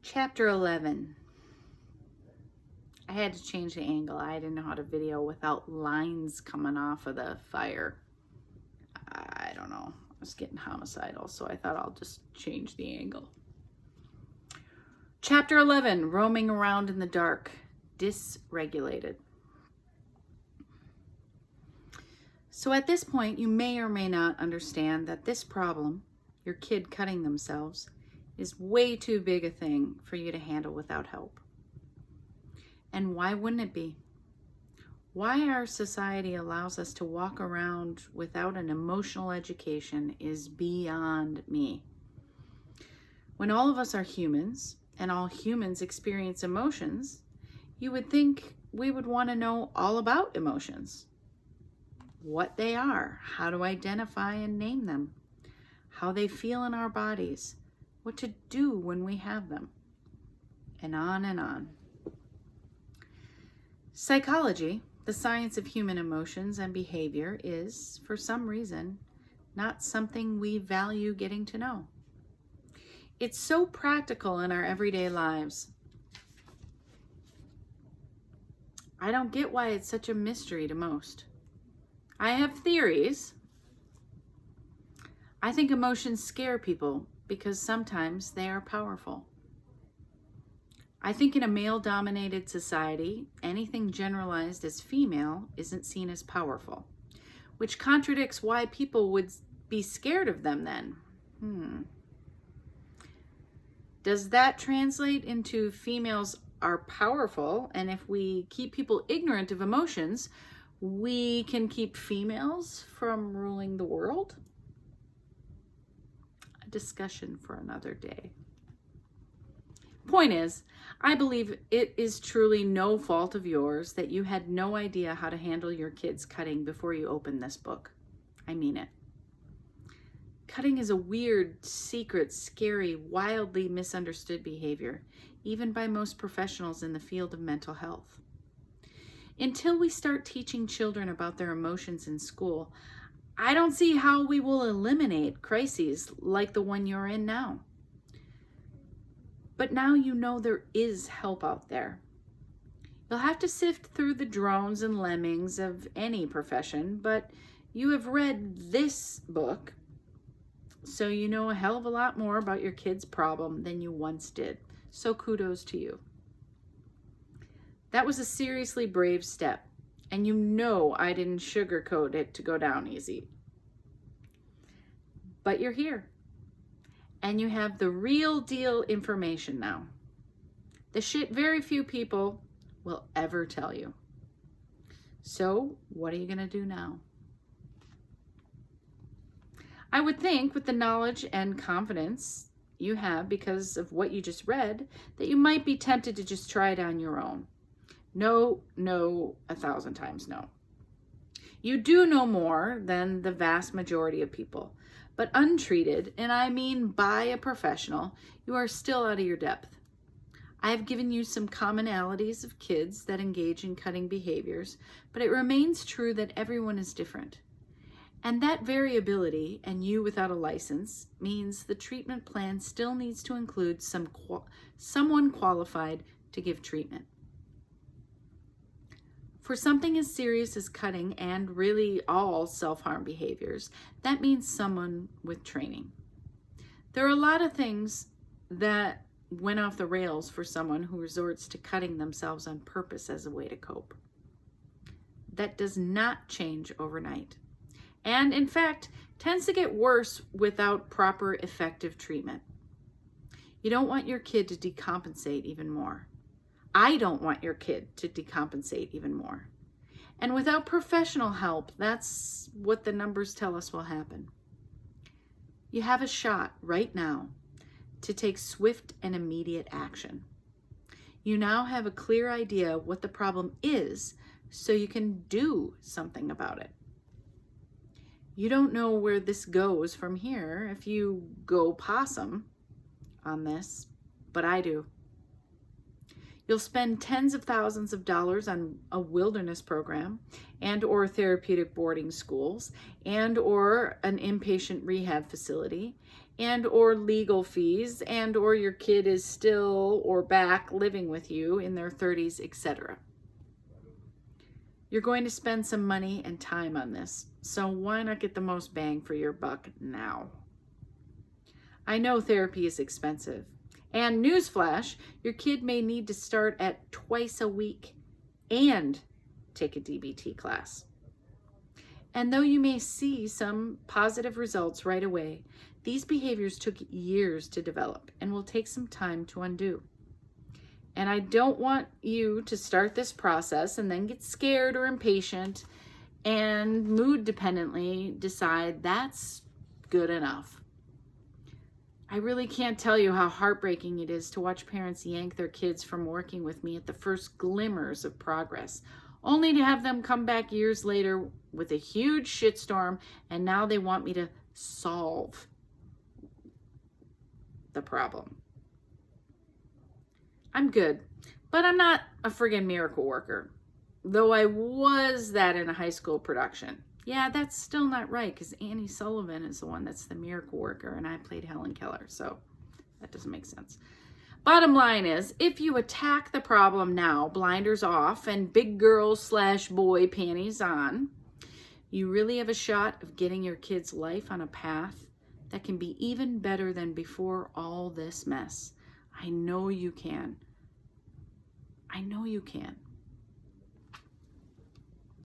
Chapter 11. I had to change the angle. I didn't know how to video without lines coming off of the fire. I don't know. I was getting homicidal, so I thought I'll just change the angle. Chapter 11. Roaming around in the dark. Dysregulated. So at this point, you may or may not understand that this problem, your kid cutting themselves, is way too big a thing for you to handle without help. And why wouldn't it be? Why our society allows us to walk around without an emotional education is beyond me. When all of us are humans, and all humans experience emotions, you would think we would want to know all about emotions. What they are, how to identify and name them, how they feel in our bodies, what to do when we have them, and on and on. Psychology, the science of human emotions and behavior, is, for some reason, not something we value getting to know. It's so practical in our everyday lives. I don't get why it's such a mystery to most. I have theories. I think emotions scare people because sometimes they are powerful. I think in a male-dominated society, anything generalized as female isn't seen as powerful, which contradicts why people would be scared of them then. Does that translate into females are powerful, and if we keep people ignorant of emotions, we can keep females from ruling the world? A discussion for another day. Point is, I believe it is truly no fault of yours that you had no idea how to handle your kids cutting before you opened this book. I mean it. Cutting is a weird, secret, scary, wildly misunderstood behavior, even by most professionals in the field of mental health. Until we start teaching children about their emotions in school, I don't see how we will eliminate crises like the one you're in now. But now you know there is help out there. You'll have to sift through the drones and lemmings of any profession, but you have read this book, so you know a hell of a lot more about your kid's problem than you once did. So kudos to you. That was a seriously brave step, and you know I didn't sugarcoat it to go down easy. But you're here, and you have the real deal information now. The shit very few people will ever tell you. So what are you gonna do now? I would think with the knowledge and confidence you have because of what you just read, that you might be tempted to just try it on your own. No, 1,000 times no. You do know more than the vast majority of people, but untreated, and I mean by a professional, you are still out of your depth. I have given you some commonalities of kids that engage in cutting behaviors, but it remains true that everyone is different. And that variability, and you without a license, means the treatment plan still needs to include someone qualified to give treatment. For something as serious as cutting and really all self-harm behaviors, that means someone with training. There are a lot of things that went off the rails for someone who resorts to cutting themselves on purpose as a way to cope. That does not change overnight, and in fact, tends to get worse without proper effective treatment. You don't want your kid to decompensate even more. I don't want your kid to decompensate even more. And without professional help, that's what the numbers tell us will happen. You have a shot right now to take swift and immediate action. You now have a clear idea what the problem is, so you can do something about it. You don't know where this goes from here if you go possum on this, but I do. You'll spend tens of thousands of dollars on a wilderness program and or therapeutic boarding schools and or an inpatient rehab facility and or legal fees and or your kid is still or back living with you in their 30s, etc. You're going to spend some money and time on this, so why not get the most bang for your buck now? I know therapy is expensive. And newsflash, your kid may need to start at twice a week and take a DBT class. And though you may see some positive results right away, these behaviors took years to develop and will take some time to undo. And I don't want you to start this process and then get scared or impatient and mood dependently decide that's good enough. I really can't tell you how heartbreaking it is to watch parents yank their kids from working with me at the first glimmers of progress, only to have them come back years later with a huge shitstorm, and now they want me to solve the problem. I'm good, but I'm not a friggin' miracle worker, though I was that in a high school production. Yeah, that's still not right, because Annie Sullivan is the one that's the miracle worker, and I played Helen Keller, so that doesn't make sense. Bottom line is, if you attack the problem now, blinders off and big girl/boy panties on, you really have a shot of getting your kid's life on a path that can be even better than before all this mess. I know you can. I know you can.